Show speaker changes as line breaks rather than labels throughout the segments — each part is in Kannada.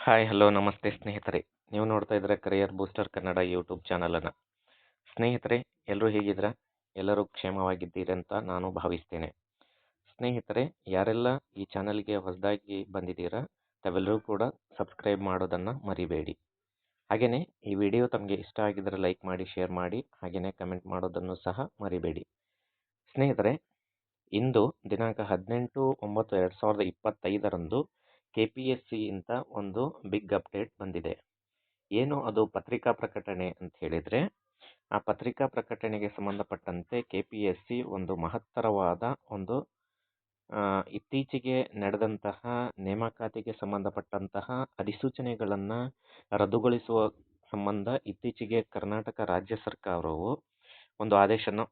ಹಾಯ್ ಹಲೋ ನಮಸ್ತೆ ಸ್ನೇಹಿತರೆ. ನೀವು ನೋಡ್ತಾ ಇದ್ರೆ ಕರಿಯರ್ ಬೂಸ್ಟರ್ ಕನ್ನಡ ಯೂಟ್ಯೂಬ್ ಚಾನಲನ್ನು. ಸ್ನೇಹಿತರೆ, ಎಲ್ಲರೂ ಹೇಗಿದ್ದೀರಾ? ಎಲ್ಲರೂ ಕ್ಷೇಮವಾಗಿದ್ದೀರಿ ಅಂತ ನಾನು ಭಾವಿಸ್ತೇನೆ. ಸ್ನೇಹಿತರೆ, ಯಾರೆಲ್ಲ ಈ ಚಾನಲ್ಗೆ ಹೊಸದಾಗಿ ಬಂದಿದ್ದೀರಾ ತಾವೆಲ್ಲರೂ ಕೂಡ ಸಬ್ಸ್ಕ್ರೈಬ್ ಮಾಡೋದನ್ನು ಮರಿಬೇಡಿ. ಹಾಗೆಯೇ ಈ ವಿಡಿಯೋ ತಮಗೆ ಇಷ್ಟ ಆಗಿದ್ದರೆ ಲೈಕ್ ಮಾಡಿ, ಶೇರ್ ಮಾಡಿ, ಹಾಗೆಯೇ ಕಮೆಂಟ್ ಮಾಡೋದನ್ನು ಸಹ ಮರಿಬೇಡಿ. ಸ್ನೇಹಿತರೆ, ಇಂದು ದಿನಾಂಕ 18/9/2025 KPSC ಇಂದ ಒಂದು ಬಿಗ್ ಅಪ್ಡೇಟ್ ಬಂದಿದೆ. ಏನು ಅದು ಪತ್ರಿಕಾ ಪ್ರಕಟಣೆ ಅಂತ ಹೇಳಿದರೆ, ಆ ಪತ್ರಿಕಾ ಪ್ರಕಟಣೆಗೆ ಸಂಬಂಧಪಟ್ಟಂತೆ KPSC ಒಂದು ಮಹತ್ತರವಾದ ಒಂದು ಇತ್ತೀಚೆಗೆ ನಡೆದಂತಹ ನೇಮಕಾತಿಗೆ ಸಂಬಂಧಪಟ್ಟಂತಹ ಅಧಿಸೂಚನೆಗಳನ್ನು ರದ್ದುಗೊಳಿಸುವ ಸಂಬಂಧ ಇತ್ತೀಚೆಗೆ ಕರ್ನಾಟಕ ರಾಜ್ಯ ಸರ್ಕಾರವು ಒಂದು ಆದೇಶನ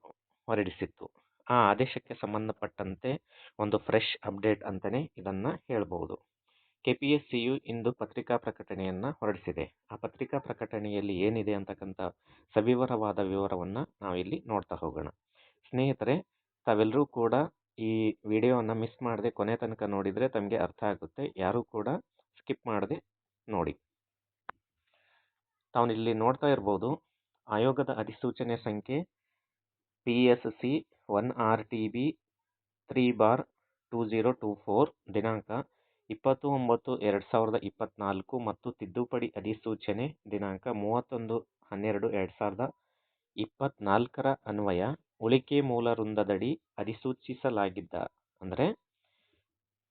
ಹೊರಡಿಸಿತ್ತು. ಆ ಆದೇಶಕ್ಕೆ ಸಂಬಂಧಪಟ್ಟಂತೆ ಒಂದು ಫ್ರೆಶ್ ಅಪ್ಡೇಟ್ ಅಂತಲೇ ಇದನ್ನು ಹೇಳ್ಬೋದು. KPSCಯು ಇಂದು ಪತ್ರಿಕಾ ಪ್ರಕಟಣೆಯನ್ನು ಹೊರಡಿಸಿದೆ. ಆ ಪತ್ರಿಕಾ ಪ್ರಕಟಣೆಯಲ್ಲಿ ಏನಿದೆ ಅಂತಕ್ಕಂಥ ಸವಿವರವಾದ ವಿವರವನ್ನು ನಾವಿಲ್ಲಿ ನೋಡ್ತಾ ಹೋಗೋಣ. ಸ್ನೇಹಿತರೆ, ತಾವೆಲ್ಲರೂ ಕೂಡ ಈ ವಿಡಿಯೋವನ್ನು ಮಿಸ್ ಮಾಡದೆ ಕೊನೆ ತನಕ ನೋಡಿದರೆ ತಮಗೆ ಅರ್ಥ ಆಗುತ್ತೆ. ಯಾರೂ ಕೂಡ ಸ್ಕಿಪ್ ಮಾಡದೆ ನೋಡಿ. ತಾವು ಇಲ್ಲಿ ನೋಡ್ತಾ ಇರ್ಬೋದು, ಆಯೋಗದ ಅಧಿಸೂಚನೆ ಸಂಖ್ಯೆ PSC 1RTB 3/2024 ದಿನಾಂಕ 20/9/2024 ಮತ್ತು ತಿದ್ದುಪಡಿ ಅಧಿಸೂಚನೆ ದಿನಾಂಕ 31/12/2024 ಅನ್ವಯ ಉಳಿಕೆ ಮೂಲ ವೃಂದದಡಿ ಅಧಿಸೂಚಿಸಲಾಗಿದ್ದ, ಅಂದರೆ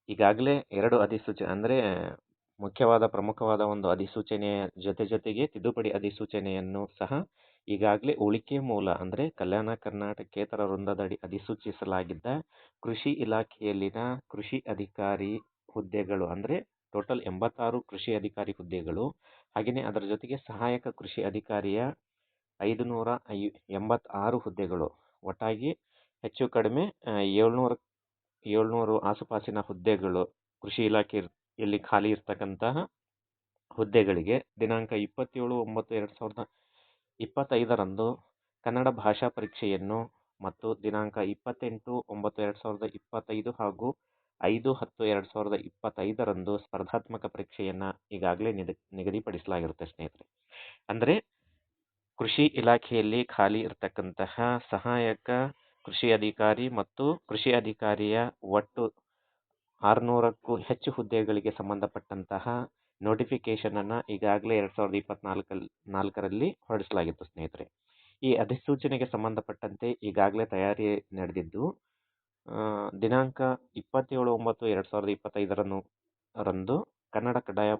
ಈಗಾಗಲೇ 2 ಅಧಿಸೂಚನೆ, ಅಂದರೆ ಪ್ರಮುಖವಾದ ಒಂದು ಅಧಿಸೂಚನೆಯ ಜೊತೆಗೆ ತಿದ್ದುಪಡಿ ಅಧಿಸೂಚನೆಯನ್ನು ಸಹ ಈಗಾಗಲೇ ಉಳಿಕೆ ಮೂಲ, ಅಂದರೆ ಕಲ್ಯಾಣ ಕರ್ನಾಟಕೇತರ ವೃಂದದಡಿ ಅಧಿಸೂಚಿಸಲಾಗಿದ್ದ ಕೃಷಿ ಇಲಾಖೆಯಲ್ಲಿನ ಕೃಷಿ ಅಧಿಕಾರಿ ಹುದ್ದೆಗಳು, ಅಂದರೆ ಟೋಟಲ್ 86 ಕೃಷಿ ಅಧಿಕಾರಿ ಹುದ್ದೆಗಳು, ಹಾಗೆಯೇ ಅದರ ಜೊತೆಗೆ ಸಹಾಯಕ ಕೃಷಿ ಅಧಿಕಾರಿಯ 586 ಹುದ್ದೆಗಳು, ಒಟ್ಟಾಗಿ ಹೆಚ್ಚು ಕಡಿಮೆ 700 ಆಸುಪಾಸಿನ ಹುದ್ದೆಗಳು ಕೃಷಿ ಇಲಾಖೆಯಲ್ಲಿ ಖಾಲಿ ಇರ್ತಕ್ಕಂತಹ ಹುದ್ದೆಗಳಿಗೆ ದಿನಾಂಕ 27/9/2025 ಕನ್ನಡ ಭಾಷಾ ಪರೀಕ್ಷೆಯನ್ನು ಮತ್ತು ದಿನಾಂಕ 28/9/2025 ಹಾಗೂ 5/10/2025 ಸ್ಪರ್ಧಾತ್ಮಕ ಪರೀಕ್ಷೆಯನ್ನು ಈಗಾಗಲೇ ನಿಗದಿಪಡಿಸಲಾಗಿರುತ್ತೆ ಸ್ನೇಹಿತರೆ. ಅಂದರೆ ಕೃಷಿ ಇಲಾಖೆಯಲ್ಲಿ ಖಾಲಿ ಇರತಕ್ಕಂತಹ ಸಹಾಯಕ ಕೃಷಿ ಅಧಿಕಾರಿ ಮತ್ತು ಕೃಷಿ ಅಧಿಕಾರಿಯ ಒಟ್ಟು 600ಕ್ಕೂ ಹೆಚ್ಚು ಹುದ್ದೆಗಳಿಗೆ ಸಂಬಂಧಪಟ್ಟಂತಹ ನೋಟಿಫಿಕೇಶನನ್ನು ಈಗಾಗಲೇ 2024ರಲ್ಲಿ ಹೊರಡಿಸಲಾಗಿತ್ತು ಸ್ನೇಹಿತರೆ. ಈ ಅಧಿಸೂಚನೆಗೆ ಸಂಬಂಧಪಟ್ಟಂತೆ ಈಗಾಗಲೇ ತಯಾರಿ ನಡೆದಿದ್ದು, ದಿನಾಂಕ 27/9/2025 ಕನ್ನಡ ಕಡ್ಡಾಯ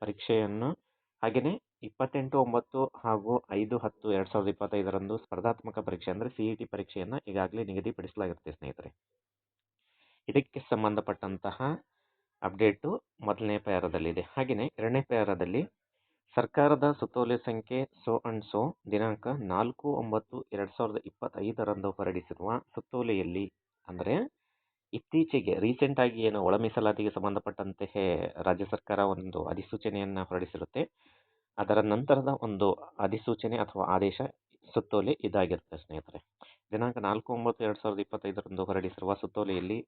ಪರೀಕ್ಷೆಯನ್ನು, ಹಾಗೆಯೇ 28/9 ಹಾಗೂ 5/10/2025 ಸ್ಪರ್ಧಾತ್ಮಕ ಪರೀಕ್ಷೆ ಅಂದರೆ CET ಪರೀಕ್ಷೆಯನ್ನು ಈಗಾಗಲೇ ನಿಗದಿಪಡಿಸಲಾಗಿರುತ್ತೆ ಸ್ನೇಹಿತರೆ. ಇದಕ್ಕೆ ಸಂಬಂಧಪಟ್ಟಂತಹ ಅಪ್ಡೇಟು ಮೊದಲನೇ ಪ್ಯಾರಾದಲ್ಲಿದೆ. ಹಾಗೆಯೇ ಎರಡನೇ ಪ್ಯಾರಾದಲ್ಲಿ ಸರ್ಕಾರದ ಸುತ್ತೋಲೆ ಸಂಖ್ಯೆ ಸೋ ದಿನಾಂಕ 4/9/2025 ಹೊರಡಿಸಿರುವ ಸುತ್ತೋಲೆಯಲ್ಲಿ, ಅಂದರೆ ಇತ್ತೀಚೆಗೆ ರೀಸೆಂಟಾಗಿ ಏನು ಒಳ ಮೀಸಲಾತಿಗೆ ಸಂಬಂಧಪಟ್ಟಂತೆ ರಾಜ್ಯ ಸರ್ಕಾರ ಒಂದು ಅಧಿಸೂಚನೆಯನ್ನು ಹೊರಡಿಸಿರುತ್ತೆ, ಅದರ ನಂತರದ ಒಂದು ಅಧಿಸೂಚನೆ ಅಥವಾ ಆದೇಶ ಸುತ್ತೋಲೆ ಇದಾಗಿರುತ್ತೆ ಸ್ನೇಹಿತರೆ. ದಿನಾಂಕ 4/9/2025 ಹೊರಡಿಸಿರುವ ಸುತ್ತೋಲೆಯಲ್ಲಿ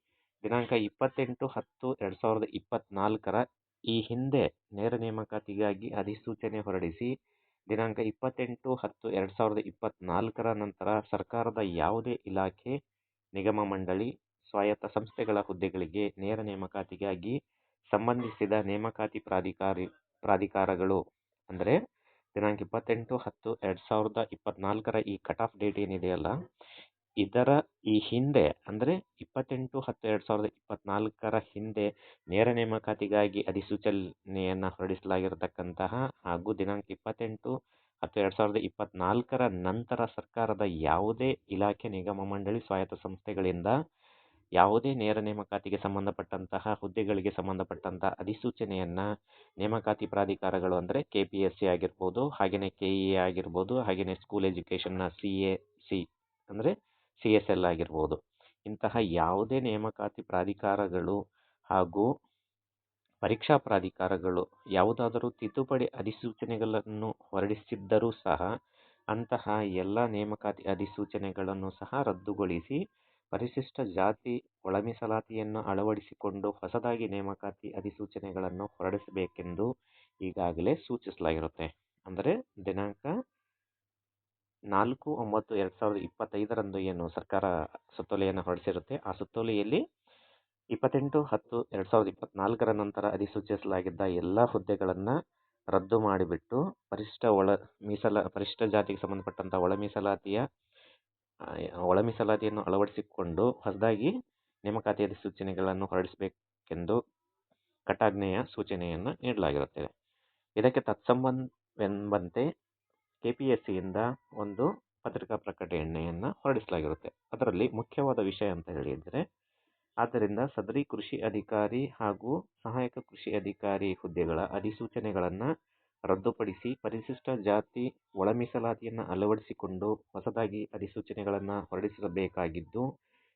ದಿನಾಂಕ 28/10/2024 ಈ ಹಿಂದೆ ನೇರ ನೇಮಕಾತಿಗಾಗಿ ಅಧಿಸೂಚನೆ ಹೊರಡಿಸಿ ದಿನಾಂಕ 28/10/2024 ನಂತರ ಸರ್ಕಾರದ ಯಾವುದೇ ಇಲಾಖೆ, ನಿಗಮ ಮಂಡಳಿ, ಸ್ವಾಯತ್ತ ಸಂಸ್ಥೆಗಳ ಹುದ್ದೆಗಳಿಗೆ ನೇರ ನೇಮಕಾತಿಗಾಗಿ ಸಂಬಂಧಿಸಿದ ನೇಮಕಾತಿ ಪ್ರಾಧಿಕಾರಗಳು, ಅಂದರೆ ದಿನಾಂಕ 28/10/2024 ಈ ಕಟ್ ಆಫ್ ಡೇಟ್ ಏನಿದೆಯಲ್ಲ, ಇದರ ಈ ಹಿಂದೆ, ಅಂದರೆ 28/10/2024 ಹಿಂದೆ ನೇರ ನೇಮಕಾತಿಗಾಗಿ ಅಧಿಸೂಚನೆಯನ್ನು ಹೊರಡಿಸಲಾಗಿರತಕ್ಕಂತಹ ಹಾಗೂ ದಿನಾಂಕ 28/10/2024 ನಂತರ ಸರ್ಕಾರದ ಯಾವುದೇ ಇಲಾಖೆ, ನಿಗಮ ಮಂಡಳಿ, ಸ್ವಾಯತ್ತ ಸಂಸ್ಥೆಗಳಿಂದ ಯಾವುದೇ ನೇರ ನೇಮಕಾತಿಗೆ ಸಂಬಂಧಪಟ್ಟಂತಹ ಹುದ್ದೆಗಳಿಗೆ ಸಂಬಂಧಪಟ್ಟಂತಹ ಅಧಿಸೂಚನೆಯನ್ನು ನೇಮಕಾತಿ ಪ್ರಾಧಿಕಾರಗಳು, ಅಂದರೆ KPSC ಆಗಿರ್ಬೋದು, ಹಾಗೆಯೇ KEA ಆಗಿರ್ಬೋದು, ಹಾಗೆಯೇ ಸ್ಕೂಲ್ ಎಜುಕೇಷನ್ನ CAC ಅಂದರೆ CSL ಆಗಿರ್ಬೋದು, ಇಂತಹ ಯಾವುದೇ ನೇಮಕಾತಿ ಪ್ರಾಧಿಕಾರಗಳು ಹಾಗೂ ಪರೀಕ್ಷಾ ಪ್ರಾಧಿಕಾರಗಳು ಯಾವುದಾದರೂ ತಿದ್ದುಪಡಿ ಅಧಿಸೂಚನೆಗಳನ್ನು ಹೊರಡಿಸಿದ್ದರೂ ಸಹ ಅಂತಹ ಎಲ್ಲ ನೇಮಕಾತಿ ಅಧಿಸೂಚನೆಗಳನ್ನು ಸಹ ರದ್ದುಗೊಳಿಸಿ ಪರಿಶಿಷ್ಟ ಜಾತಿ ಒಳ ಮೀಸಲಾತಿಯನ್ನು ಅಳವಡಿಸಿಕೊಂಡು ಹೊಸದಾಗಿ ನೇಮಕಾತಿ ಅಧಿಸೂಚನೆಗಳನ್ನು ಹೊರಡಿಸಬೇಕೆಂದು ಈಗಾಗಲೇ ಸೂಚಿಸಲಾಗಿರುತ್ತೆ. ಅಂದರೆ ದಿನಾಂಕ 4/9/2025 ಏನು ಸರ್ಕಾರ ಸುತ್ತೋಲೆಯನ್ನು ಹೊರಡಿಸಿರುತ್ತೆ, ಆ ಸುತ್ತೋಲೆಯಲ್ಲಿ 28/10/2024 ನಂತರ ಅಧಿಸೂಚಿಸಲಾಗಿದ್ದ ಎಲ್ಲ ಹುದ್ದೆಗಳನ್ನು ರದ್ದು ಮಾಡಿಬಿಟ್ಟು ಪರಿಶಿಷ್ಟ ಜಾತಿಗೆ ಸಂಬಂಧಪಟ್ಟಂಥ ಒಳ ಮೀಸಲಾತಿಯನ್ನು ಅಳವಡಿಸಿಕೊಂಡು ಹೊಸದಾಗಿ ನೇಮಕಾತಿ ಅಧಿಸೂಚನೆಗಳನ್ನು ಹೊರಡಿಸಬೇಕೆಂದು ಕಟಾಜ್ಞೆಯ ಸೂಚನೆಯನ್ನು ನೀಡಲಾಗಿರುತ್ತದೆ. ಇದಕ್ಕೆ ತತ್ಸಂಬಂಧವೆಂಬಂತೆ KPSCಯಿಂದ ಒಂದು ಪತ್ರಿಕಾ ಪ್ರಕಟಣೆಯನ್ನು ಹೊರಡಿಸಲಾಗಿರುತ್ತೆ. ಅದರಲ್ಲಿ ಮುಖ್ಯವಾದ ವಿಷಯ ಅಂತ ಹೇಳಿದರೆ, ಆದ್ದರಿಂದ ಸದರಿ ಕೃಷಿ ಅಧಿಕಾರಿ ಹಾಗೂ ಸಹಾಯಕ ಕೃಷಿ ಅಧಿಕಾರಿ ಹುದ್ದೆಗಳ ಅಧಿಸೂಚನೆಗಳನ್ನು ರದ್ದುಪಡಿಸಿ ಪರಿಶಿಷ್ಟ ಜಾತಿ ಒಳ ಮೀಸಲಾತಿಯನ್ನು ಅಳವಡಿಸಿಕೊಂಡು ಹೊಸದಾಗಿ ಅಧಿಸೂಚನೆಗಳನ್ನು ಹೊರಡಿಸಬೇಕಾಗಿದ್ದು,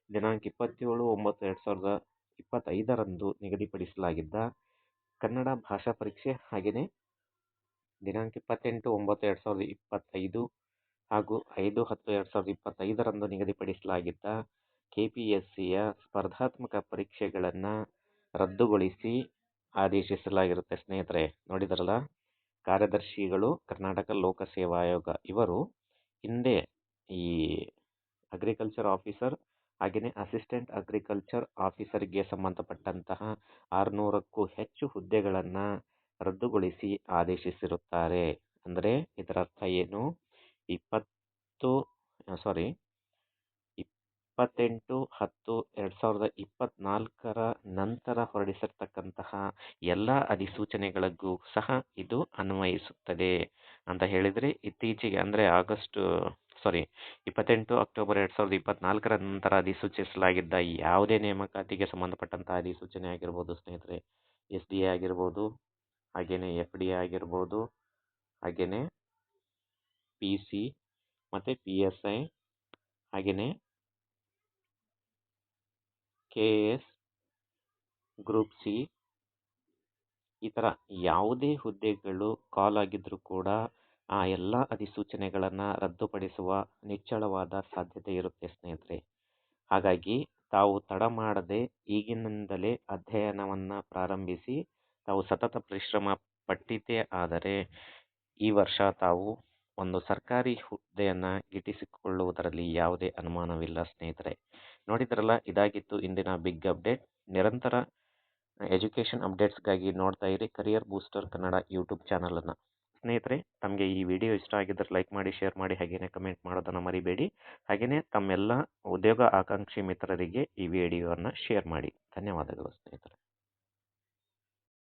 ದಿನಾಂಕ 27/9/2025 ನಿಗದಿಪಡಿಸಲಾಗಿದ್ದ ಕನ್ನಡ ಭಾಷಾ ಪರೀಕ್ಷೆ ಹಾಗೆಯೇ ದಿನಾಂಕ 28/9/2025 ಹಾಗೂ 5/10/2025 ನಿಗದಿಪಡಿಸಲಾಗಿದ್ದ KPSCಯ ಸ್ಪರ್ಧಾತ್ಮಕ ಪರೀಕ್ಷೆಗಳನ್ನು ರದ್ದುಗೊಳಿಸಿ ಆದೇಶಿಸಲಾಗಿರುತ್ತೆ. ಸ್ನೇಹಿತರೆ, ನೋಡಿದ್ರಲ್ಲ, ಕಾರ್ಯದರ್ಶಿಗಳು ಕರ್ನಾಟಕ ಲೋಕಸೇವಾ ಆಯೋಗ ಇವರು ಹಿಂದೆ ಈ ಅಗ್ರಿಕಲ್ಚರ್ ಆಫೀಸರ್ ಹಾಗೆಯೇ ಅಸಿಸ್ಟೆಂಟ್ ಅಗ್ರಿಕಲ್ಚರ್ ಆಫೀಸರ್ಗೆ ಸಂಬಂಧಪಟ್ಟಂತಹ 600ಕ್ಕೂ ಹೆಚ್ಚು ಹುದ್ದೆಗಳನ್ನು ರದ್ದುಗೊಳಿಸಿ ಆದೇಶಿಸಿರುತ್ತಾರೆ. ಅಂದರೆ ಇದರ ಅರ್ಥ ಏನು? 28/10/2024 ನಂತರ ಹೊರಡಿಸಿರ್ತಕ್ಕಂತಹ ಎಲ್ಲ ಅಧಿಸೂಚನೆಗಳಿಗೂ ಸಹ ಇದು ಅನ್ವಯಿಸುತ್ತದೆ ಅಂತ ಹೇಳಿದರೆ, ಇತ್ತೀಚೆಗೆ ಅಂದರೆ 28 ಅಕ್ಟೋಬರ್ 2024 ನಂತರ ಅಧಿಸೂಚಿಸಲಾಗಿದ್ದ ಯಾವುದೇ ನೇಮಕಾತಿಗೆ ಸಂಬಂಧಪಟ್ಟಂತಹ ಅಧಿಸೂಚನೆ ಆಗಿರ್ಬೋದು ಸ್ನೇಹಿತರೆ, SDA ಆಗಿರ್ಬೋದು, ಹಾಗೆಯೇ FDA ಆಗಿರ್ಬೋದು, ಹಾಗೆಯೇ PC ಮತ್ತು PSI, ಹಾಗೆಯೇ KS, ಗ್ರೂಪ್ C, ಈ ಥರ ಯಾವುದೇ ಹುದ್ದೆಗಳು ಕಾಲ್ ಆಗಿದ್ರೂ ಕೂಡ ಆ ಎಲ್ಲ ಅಧಿಸೂಚನೆಗಳನ್ನು ರದ್ದುಪಡಿಸುವ ನಿಚ್ಚಳವಾದ ಸಾಧ್ಯತೆ ಇರುತ್ತೆ ಸ್ನೇಹಿತರೆ. ಹಾಗಾಗಿ ತಾವು ತಡ ಮಾಡದೆ ಈಗಿನಿಂದಲೇ ಅಧ್ಯಯನವನ್ನು ಪ್ರಾರಂಭಿಸಿ ತಾವು ಸತತ ಪರಿಶ್ರಮ ಪಟ್ಟಿದ್ದೇ ಆದರೆ ಈ ವರ್ಷ ತಾವು ಒಂದು ಸರ್ಕಾರಿ ಹುದ್ದೆಯನ್ನು ಗಿಟ್ಟಿಸಿಕೊಳ್ಳುವುದರಲ್ಲಿ ಯಾವುದೇ ಅನುಮಾನವಿಲ್ಲ ಸ್ನೇಹಿತರೆ. ನೋಡಿದ್ರಲ್ಲ, ಇದಾಗಿತ್ತು ಇಂದಿನ ಬಿಗ್ ಅಪ್ಡೇಟ್. ನಿರಂತರ ಎಜುಕೇಷನ್ ಅಪ್ಡೇಟ್ಸ್ಗಾಗಿ ನೋಡ್ತಾ ಇರಿ ಕರಿಯರ್ ಬೂಸ್ಟರ್ ಕನ್ನಡ ಯೂಟ್ಯೂಬ್ ಚಾನಲನ್ನು. ಸ್ನೇಹಿತರೆ, ತಮಗೆ ಈ ವಿಡಿಯೋ ಇಷ್ಟ ಆಗಿದ್ದರೆ ಲೈಕ್ ಮಾಡಿ, ಶೇರ್ ಮಾಡಿ, ಹಾಗೆಯೇ ಕಮೆಂಟ್ ಮಾಡೋದನ್ನು ಮರಿಬೇಡಿ. ಹಾಗೆಯೇ ತಮ್ಮೆಲ್ಲ ಉದ್ಯೋಗ ಆಕಾಂಕ್ಷಿ ಮಿತ್ರರಿಗೆ ಈ ವಿಡಿಯೋವನ್ನು ಶೇರ್ ಮಾಡಿ. ಧನ್ಯವಾದಗಳು ಸ್ನೇಹಿತರೆ.